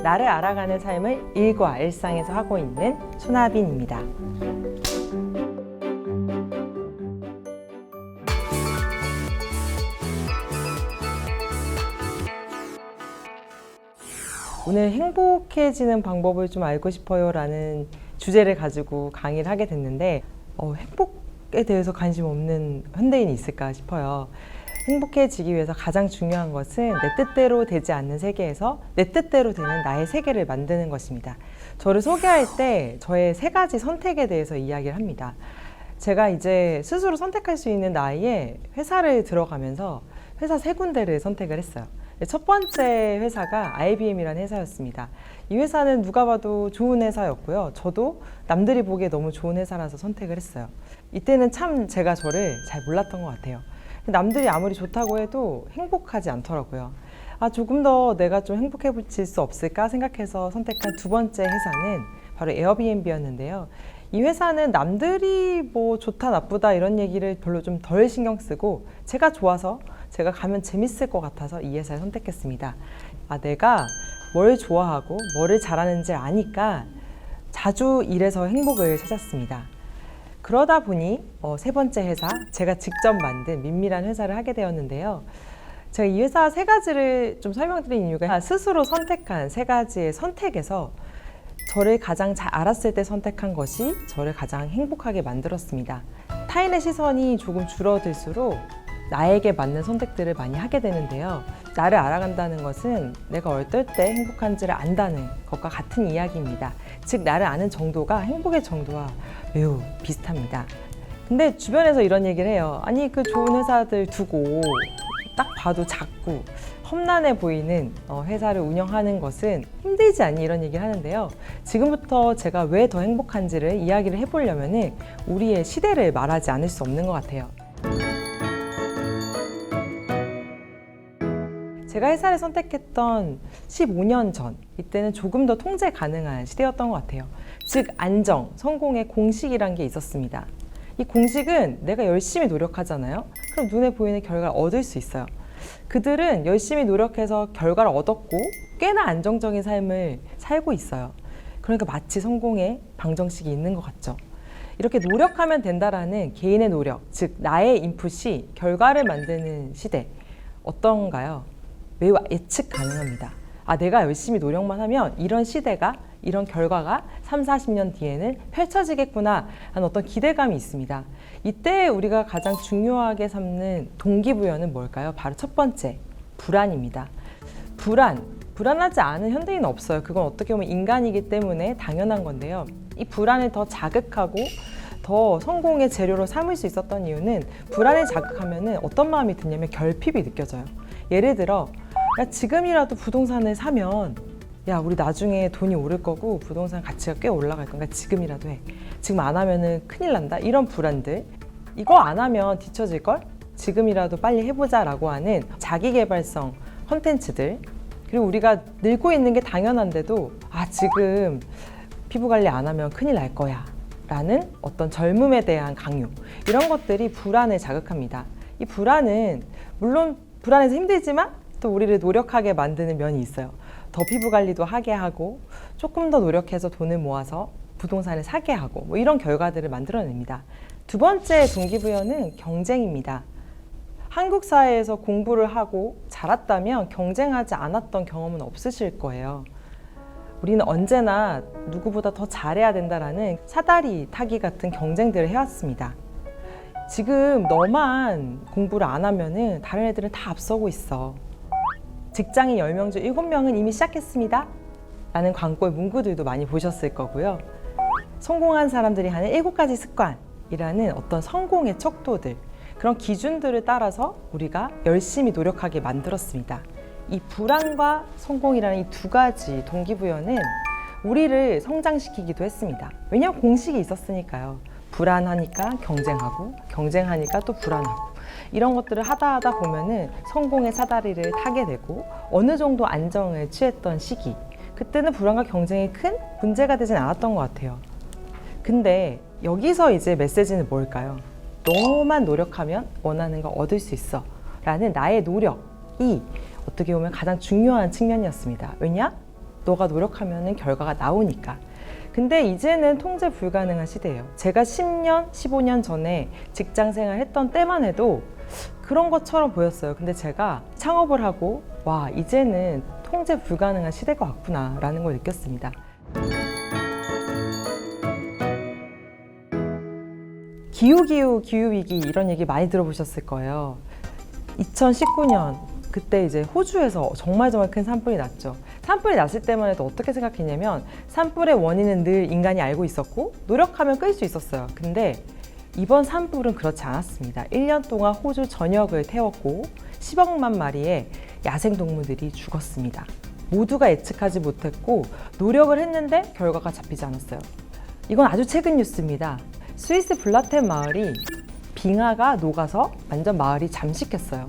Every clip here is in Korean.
나를 알아가는 삶을 일과 일상에서 하고 있는 손아빈입니다. 오늘 행복해지는 방법을 좀 알고 싶어요 라는 주제를 가지고 강의를 하게 됐는데 행복에 대해서 관심 없는 현대인이 있을까 싶어요. 행복해지기 위해서 가장 중요한 것은 내 뜻대로 되지 않는 세계에서 내 뜻대로 되는 나의 세계를 만드는 것입니다. 저를 소개할 때 저의 3가지 선택에 대해서 이야기를 합니다. 제가 이제 스스로 선택할 수 있는 나이에 회사를 들어가면서 회사 3군데를 선택을 했어요. 첫 번째 회사가 IBM이라는 회사였습니다. 이 회사는 누가 봐도 좋은 회사였고요. 저도 남들이 보기에 너무 좋은 회사라서 선택을 했어요. 이때는 참 제가 저를 잘 몰랐던 것 같아요. 남들이 아무리 좋다고 해도 행복하지 않더라고요. 조금 더 내가 좀 행복해질 수 없을까 생각해서 선택한 2번째 회사는 바로 에어비앤비였는데요. 이 회사는 남들이 뭐 좋다 나쁘다 이런 얘기를 별로 좀 덜 신경 쓰고 제가 좋아서 제가 가면 재밌을 것 같아서 이 회사를 선택했습니다. 내가 뭘 좋아하고 뭐를 잘하는지 아니까 자주 일해서 행복을 찾았습니다. 그러다 보니 3번째 회사, 제가 직접 만든 민밀한 회사를 하게 되었는데요. 제가 이 회사 3가지를 좀 설명드린 이유가 스스로 선택한 3가지의 선택에서 저를 가장 잘 알았을 때 선택한 것이 저를 가장 행복하게 만들었습니다. 타인의 시선이 조금 줄어들수록 나에게 맞는 선택들을 많이 하게 되는데요. 나를 알아간다는 것은 내가 어떨 때 행복한지를 안다는 것과 같은 이야기입니다. 즉 나를 아는 정도가 행복의 정도와 매우 비슷합니다. 근데 주변에서 이런 얘기를 해요. 아니 그 좋은 회사들 두고 딱 봐도 작고 험난해 보이는 회사를 운영하는 것은 힘들지 않니? 이런 얘기를 하는데요. 지금부터 제가 왜 더 행복한지를 이야기를 해보려면 우리의 시대를 말하지 않을 수 없는 것 같아요. 제가 회사를 선택했던 15년 전, 이때는 조금 더 통제 가능한 시대였던 것 같아요. 즉 안정, 성공의 공식이란 게 있었습니다. 이 공식은 내가 열심히 노력하잖아요. 그럼 눈에 보이는 결과를 얻을 수 있어요. 그들은 열심히 노력해서 결과를 얻었고 꽤나 안정적인 삶을 살고 있어요. 그러니까 마치 성공의 방정식이 있는 것 같죠. 이렇게 노력하면 된다라는 개인의 노력, 즉 나의 인풋이 결과를 만드는 시대, 어떤가요? 매우 예측 가능합니다. 내가 열심히 노력만 하면 이런 시대가, 이런 결과가 3, 40년 뒤에는 펼쳐지겠구나 하는 어떤 기대감이 있습니다. 이때 우리가 가장 중요하게 삼는 동기부여는 뭘까요? 바로 첫 번째, 불안입니다. 불안하지 않은 현대인은 없어요. 그건 어떻게 보면 인간이기 때문에 당연한 건데요. 이 불안을 더 자극하고 더 성공의 재료로 삼을 수 있었던 이유는 불안을 자극하면 어떤 마음이 드냐면 결핍이 느껴져요. 예를 들어 지금이라도 부동산을 사면 우리 나중에 돈이 오를 거고 부동산 가치가 꽤 올라갈 거니까 지금이라도 해. 지금 안 하면은 큰일 난다. 이런 불안들. 이거 안 하면 뒤처질걸? 지금이라도 빨리 해보자 라고 하는 자기계발성 콘텐츠들. 그리고 우리가 늙고 있는 게 당연한데도 지금 피부 관리 안 하면 큰일 날 거야 라는 어떤 젊음에 대한 강요. 이런 것들이 불안을 자극합니다. 이 불안은 물론 불안해서 힘들지만 또 우리를 노력하게 만드는 면이 있어요. 더 피부 관리도 하게 하고 조금 더 노력해서 돈을 모아서 부동산을 사게 하고 이런 결과들을 만들어냅니다. 2번째 동기부여는 경쟁입니다. 한국 사회에서 공부를 하고 자랐다면 경쟁하지 않았던 경험은 없으실 거예요. 우리는 언제나 누구보다 더 잘해야 된다라는 사다리 타기 같은 경쟁들을 해왔습니다. 지금 너만 공부를 안 하면은 다른 애들은 다 앞서고 있어. 직장인 10명 중 7명은 이미 시작했습니다. 라는 광고의 문구들도 많이 보셨을 거고요. 성공한 사람들이 하는 7가지 습관이라는 어떤 성공의 척도들, 그런 기준들을 따라서 우리가 열심히 노력하게 만들었습니다. 이 불안과 성공이라는 이 2가지 동기부여는 우리를 성장시키기도 했습니다. 왜냐하면 공식이 있었으니까요. 불안하니까 경쟁하고, 경쟁하니까 또 불안하고, 이런 것들을 하다 보면은 성공의 사다리를 타게 되고 어느 정도 안정을 취했던 시기, 그때는 불안과 경쟁이 큰 문제가 되진 않았던 것 같아요. 근데 여기서 이제 메시지는 뭘까요? 너만 노력하면 원하는 거 얻을 수 있어 라는 나의 노력이 어떻게 보면 가장 중요한 측면이었습니다. 왜냐? 너가 노력하면 결과가 나오니까. 근데 이제는 통제 불가능한 시대예요. 제가 10년, 15년 전에 직장 생활 했던 때만 해도 그런 것처럼 보였어요. 근데 제가 창업을 하고 와, 이제는 통제 불가능한 시대가 왔구나 라는 걸 느꼈습니다. 기후위기 이런 얘기 많이 들어보셨을 거예요. 2019년 그때 이제 호주에서 정말 큰 산불이 났죠. 산불이 났을 때만 해도 어떻게 생각했냐면 산불의 원인은 늘 인간이 알고 있었고 노력하면 끌 수 있었어요. 근데 이번 산불은 그렇지 않았습니다. 1년 동안 호주 전역을 태웠고 10억만 마리의 야생동물들이 죽었습니다. 모두가 예측하지 못했고 노력을 했는데 결과가 잡히지 않았어요. 이건 아주 최근 뉴스입니다. 스위스 블라텐 마을이 빙하가 녹아서 완전 마을이 잠식했어요.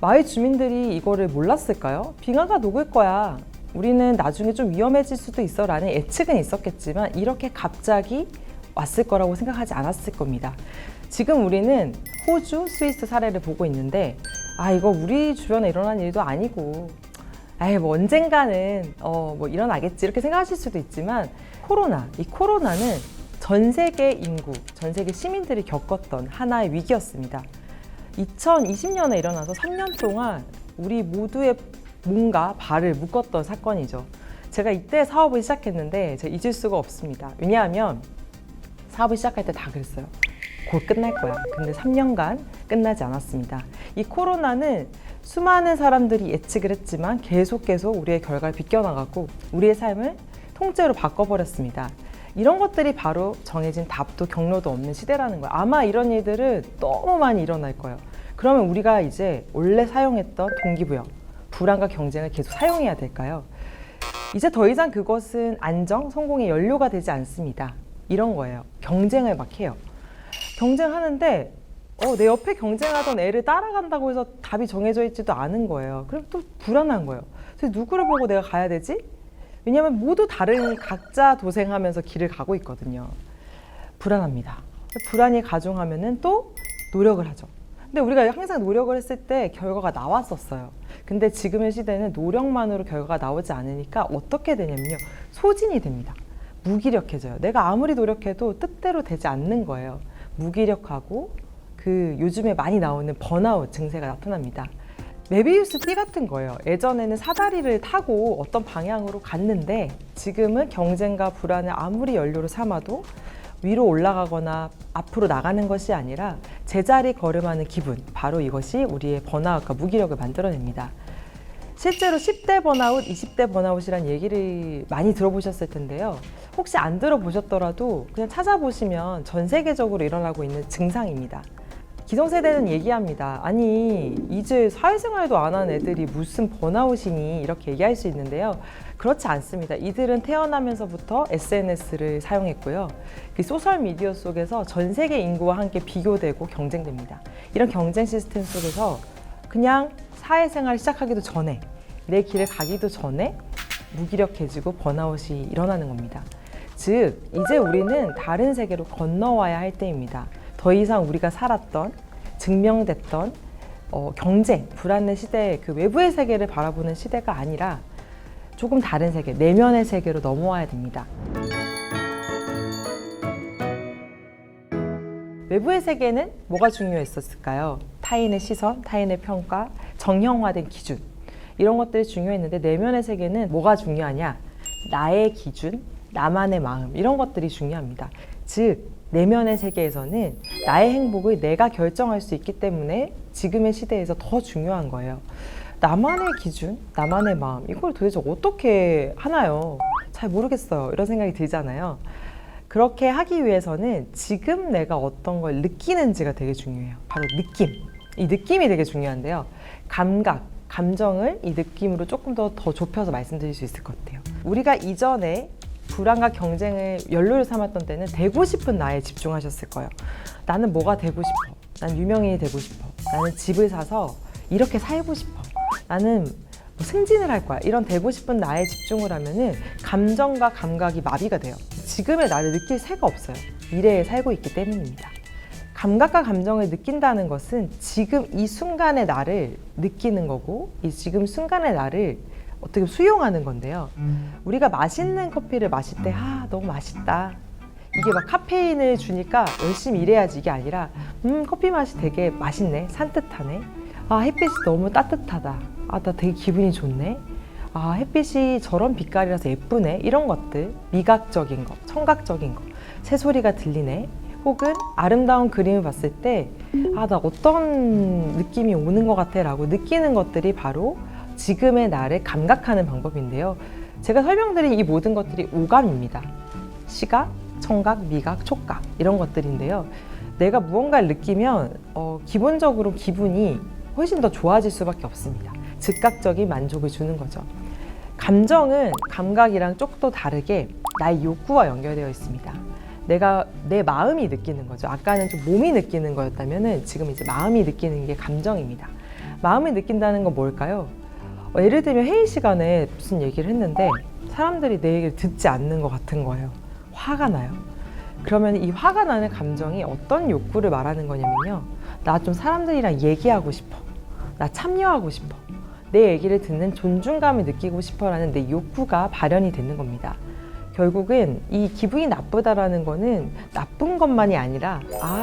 마을 주민들이 이거를 몰랐을까요? 빙하가 녹을 거야. 우리는 나중에 좀 위험해질 수도 있어 라는 예측은 있었겠지만 이렇게 갑자기 왔을 거라고 생각하지 않았을 겁니다. 지금 우리는 호주, 스위스 사례를 보고 있는데 이거 우리 주변에 일어난 일도 아니고 뭐 언젠가는 뭐 일어나겠지 이렇게 생각하실 수도 있지만 이 코로나는 전 세계 인구, 전 세계 시민들이 겪었던 하나의 위기였습니다. 2020년에 일어나서 3년 동안 우리 모두의 몸과 발을 묶었던 사건이죠. 제가 이때 사업을 시작했는데 제가 잊을 수가 없습니다. 왜냐하면 사업을 시작할 때 다 그랬어요. 곧 끝날 거야. 근데 3년간 끝나지 않았습니다. 이 코로나는 수많은 사람들이 예측을 했지만 계속 우리의 결과를 비껴나가고 우리의 삶을 통째로 바꿔버렸습니다. 이런 것들이 바로 정해진 답도 경로도 없는 시대라는 거예요. 아마 이런 일들은 너무 많이 일어날 거예요. 그러면 우리가 이제 원래 사용했던 동기부여, 불안과 경쟁을 계속 사용해야 될까요? 이제 더 이상 그것은 안정, 성공의 연료가 되지 않습니다. 이런 거예요. 경쟁을 막 해요. 경쟁하는데 내 옆에 경쟁하던 애를 따라간다고 해서 답이 정해져 있지도 않은 거예요. 그럼 또 불안한 거예요. 그래서 누구를 보고 내가 가야 되지? 왜냐하면 모두 다른 각자 도생하면서 길을 가고 있거든요. 불안합니다. 불안이 가중하면은 또 노력을 하죠. 근데 우리가 항상 노력을 했을 때 결과가 나왔었어요. 근데 지금의 시대는 노력만으로 결과가 나오지 않으니까 어떻게 되냐면요. 소진이 됩니다. 무기력해져요. 내가 아무리 노력해도 뜻대로 되지 않는 거예요. 무기력하고 요즘에 많이 나오는 번아웃 증세가 나타납니다. 메비우스 띠 같은 거예요. 예전에는 사다리를 타고 어떤 방향으로 갔는데 지금은 경쟁과 불안을 아무리 연료로 삼아도 위로 올라가거나 앞으로 나가는 것이 아니라 제자리 걸음하는 기분, 바로 이것이 우리의 번아웃과 무기력을 만들어냅니다. 실제로 10대 번아웃, 20대 번아웃이란 얘기를 많이 들어보셨을 텐데요. 혹시 안 들어보셨더라도 그냥 찾아보시면 전 세계적으로 일어나고 있는 증상입니다. 기성세대는 얘기합니다. 아니, 이제 사회생활도 안 한 애들이 무슨 번아웃이니 이렇게 얘기할 수 있는데요. 그렇지 않습니다. 이들은 태어나면서부터 SNS를 사용했고요. 이 소셜미디어 속에서 전 세계 인구와 함께 비교되고 경쟁됩니다. 이런 경쟁 시스템 속에서 그냥 사회생활을 시작하기도 전에, 내 길을 가기도 전에 무기력해지고 번아웃이 일어나는 겁니다. 즉, 이제 우리는 다른 세계로 건너와야 할 때입니다. 더 이상 우리가 살았던, 증명됐던 경쟁, 불안의 시대의 그 외부의 세계를 바라보는 시대가 아니라 조금 다른 세계, 내면의 세계로 넘어와야 됩니다. 외부의 세계는 뭐가 중요했었을까요? 타인의 시선, 타인의 평가, 정형화된 기준, 이런 것들이 중요했는데 내면의 세계는 뭐가 중요하냐? 나의 기준, 나만의 마음, 이런 것들이 중요합니다. 즉, 내면의 세계에서는 나의 행복을 내가 결정할 수 있기 때문에 지금의 시대에서 더 중요한 거예요. 나만의 기준, 나만의 마음, 이걸 도대체 어떻게 하나요? 잘 모르겠어요. 이런 생각이 들잖아요. 그렇게 하기 위해서는 지금 내가 어떤 걸 느끼는지가 되게 중요해요. 바로 느낌. 이 느낌이 되게 중요한데요. 감각, 감정을 이 느낌으로 조금 더 좁혀서 말씀드릴 수 있을 것 같아요. 우리가 이전에 불안과 경쟁을 연료를 삼았던 때는 되고 싶은 나에 집중하셨을 거예요. 나는 뭐가 되고 싶어. 난 유명인이 되고 싶어. 나는 집을 사서 이렇게 살고 싶어. 나는 뭐 승진을 할 거야. 이런 되고 싶은 나에 집중을 하면은 감정과 감각이 마비가 돼요. 지금의 나를 느낄 새가 없어요. 미래에 살고 있기 때문입니다. 감각과 감정을 느낀다는 것은 지금 이 순간의 나를 느끼는 거고, 이 지금 순간의 나를 어떻게 보면 수용하는 건데요. 우리가 맛있는 커피를 마실 때 너무 맛있다. 이게 막 카페인을 주니까 열심히 일해야지 이게 아니라 커피 맛이 되게 맛있네, 산뜻하네. 햇빛이 너무 따뜻하다. 나 되게 기분이 좋네. 햇빛이 저런 빛깔이라서 예쁘네. 이런 것들, 미각적인 거, 청각적인 거, 새소리가 들리네. 혹은 아름다운 그림을 봤을 때 나 어떤 느낌이 오는 것 같아 라고 느끼는 것들이 바로 지금의 나를 감각하는 방법인데요. 제가 설명드린 이 모든 것들이 오감입니다. 시각, 청각, 미각, 촉각 이런 것들인데요. 내가 무언가를 느끼면 기본적으로 기분이 훨씬 더 좋아질 수밖에 없습니다. 즉각적인 만족을 주는 거죠. 감정은 감각이랑 조금 다르게 나의 욕구와 연결되어 있습니다. 내 마음이 느끼는 거죠. 아까는 좀 몸이 느끼는 거였다면은 지금 이제 마음이 느끼는 게 감정입니다. 마음이 느낀다는 건 뭘까요? 예를 들면 회의 시간에 무슨 얘기를 했는데 사람들이 내 얘기를 듣지 않는 것 같은 거예요. 화가 나요. 그러면 이 화가 나는 감정이 어떤 욕구를 말하는 거냐면요. 나 좀 사람들이랑 얘기하고 싶어. 나 참여하고 싶어. 내 얘기를 듣는 존중감을 느끼고 싶어라는 내 욕구가 발현이 되는 겁니다. 결국은 이 기분이 나쁘다라는 거는 나쁜 것만이 아니라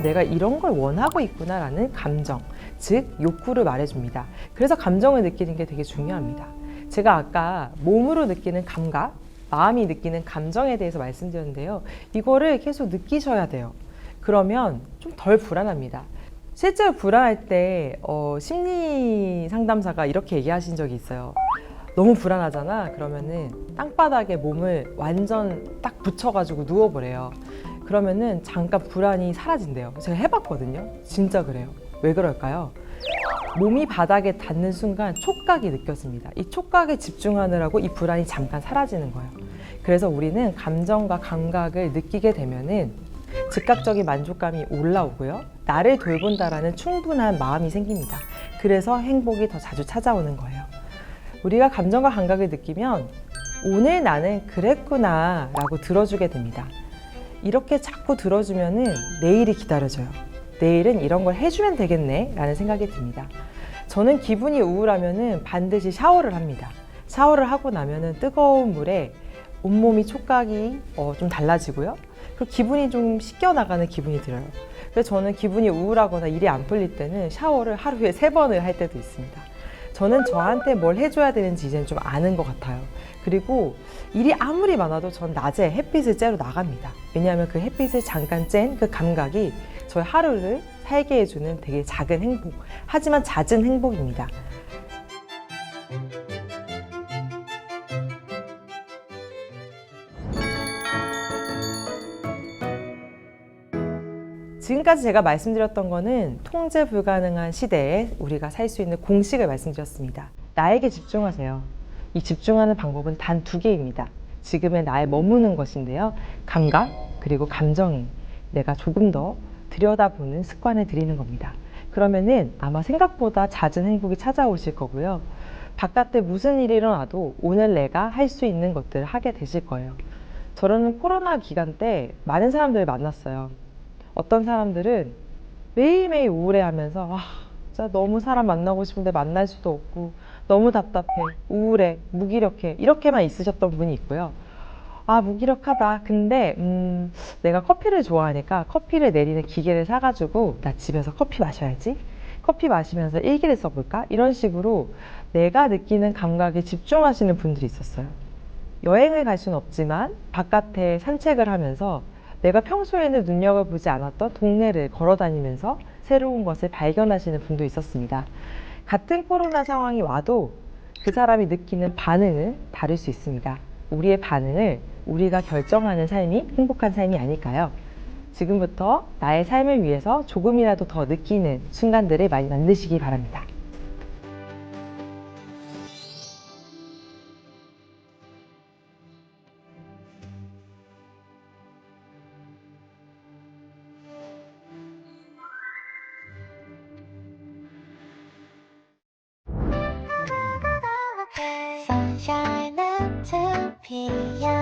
내가 이런 걸 원하고 있구나라는 감정, 즉 욕구를 말해줍니다. 그래서 감정을 느끼는 게 되게 중요합니다. 제가 아까 몸으로 느끼는 감각, 마음이 느끼는 감정에 대해서 말씀드렸는데요. 이거를 계속 느끼셔야 돼요. 그러면 좀 덜 불안합니다. 실제로 불안할 때 심리 상담사가 이렇게 얘기하신 적이 있어요. 너무 불안하잖아. 그러면은 땅바닥에 몸을 완전 딱 붙여가지고 누워보래요. 그러면은 잠깐 불안이 사라진대요. 제가 해봤거든요. 진짜 그래요. 왜 그럴까요? 몸이 바닥에 닿는 순간 촉각이 느껴집니다. 이 촉각에 집중하느라고 이 불안이 잠깐 사라지는 거예요. 그래서 우리는 감정과 감각을 느끼게 되면은 즉각적인 만족감이 올라오고요. 나를 돌본다라는 충분한 마음이 생깁니다. 그래서 행복이 더 자주 찾아오는 거예요. 우리가 감정과 감각을 느끼면 오늘 나는 그랬구나 라고 들어주게 됩니다. 이렇게 자꾸 들어주면은 내일이 기다려져요. 내일은 이런 걸 해주면 되겠네 라는 생각이 듭니다. 저는 기분이 우울하면은 반드시 샤워를 합니다. 샤워를 하고 나면은 뜨거운 물에 온몸이 촉각이 좀 달라지고요. 그리고 기분이 좀 씻겨나가는 기분이 들어요. 그래서 저는 기분이 우울하거나 일이 안 풀릴 때는 샤워를 하루에 3번을 할 때도 있습니다. 저는 저한테 뭘 해줘야 되는지 이제는 좀 아는 것 같아요. 그리고 일이 아무리 많아도 전 낮에 햇빛을 쬐러 나갑니다. 왜냐하면 그 햇빛을 잠깐 쬐는 그 감각이 저의 하루를 살게 해주는 되게 작은 행복, 하지만 잦은 행복입니다. 지금까지 제가 말씀드렸던 거는 통제 불가능한 시대에 우리가 살 수 있는 공식을 말씀드렸습니다. 나에게 집중하세요. 이 집중하는 방법은 단 2개입니다. 지금의 나에 머무는 것인데요. 감각 그리고 감정이 내가 조금 더 들여다보는 습관을 들이는 겁니다. 그러면은 아마 생각보다 잦은 행복이 찾아오실 거고요. 바깥에 무슨 일이 일어나도 오늘 내가 할 수 있는 것들을 하게 되실 거예요. 저는 코로나 기간 때 많은 사람들을 만났어요. 어떤 사람들은 매일매일 우울해하면서 진짜 너무 사람 만나고 싶은데 만날 수도 없고 너무 답답해, 우울해, 무기력해 이렇게만 있으셨던 분이 있고요. 무기력하다. 근데 내가 커피를 좋아하니까 커피를 내리는 기계를 사가지고 나 집에서 커피 마셔야지. 커피 마시면서 일기를 써볼까? 이런 식으로 내가 느끼는 감각에 집중하시는 분들이 있었어요. 여행을 갈 수는 없지만 바깥에 산책을 하면서 내가 평소에는 눈여겨보지 않았던 동네를 걸어다니면서 새로운 것을 발견하시는 분도 있었습니다. 같은 코로나 상황이 와도 그 사람이 느끼는 반응은 다를 수 있습니다. 우리의 반응을 우리가 결정하는 삶이 행복한 삶이 아닐까요? 지금부터 나의 삶을 위해서 조금이라도 더 느끼는 순간들을 많이 만드시기 바랍니다. Sunshine and 2 p.m.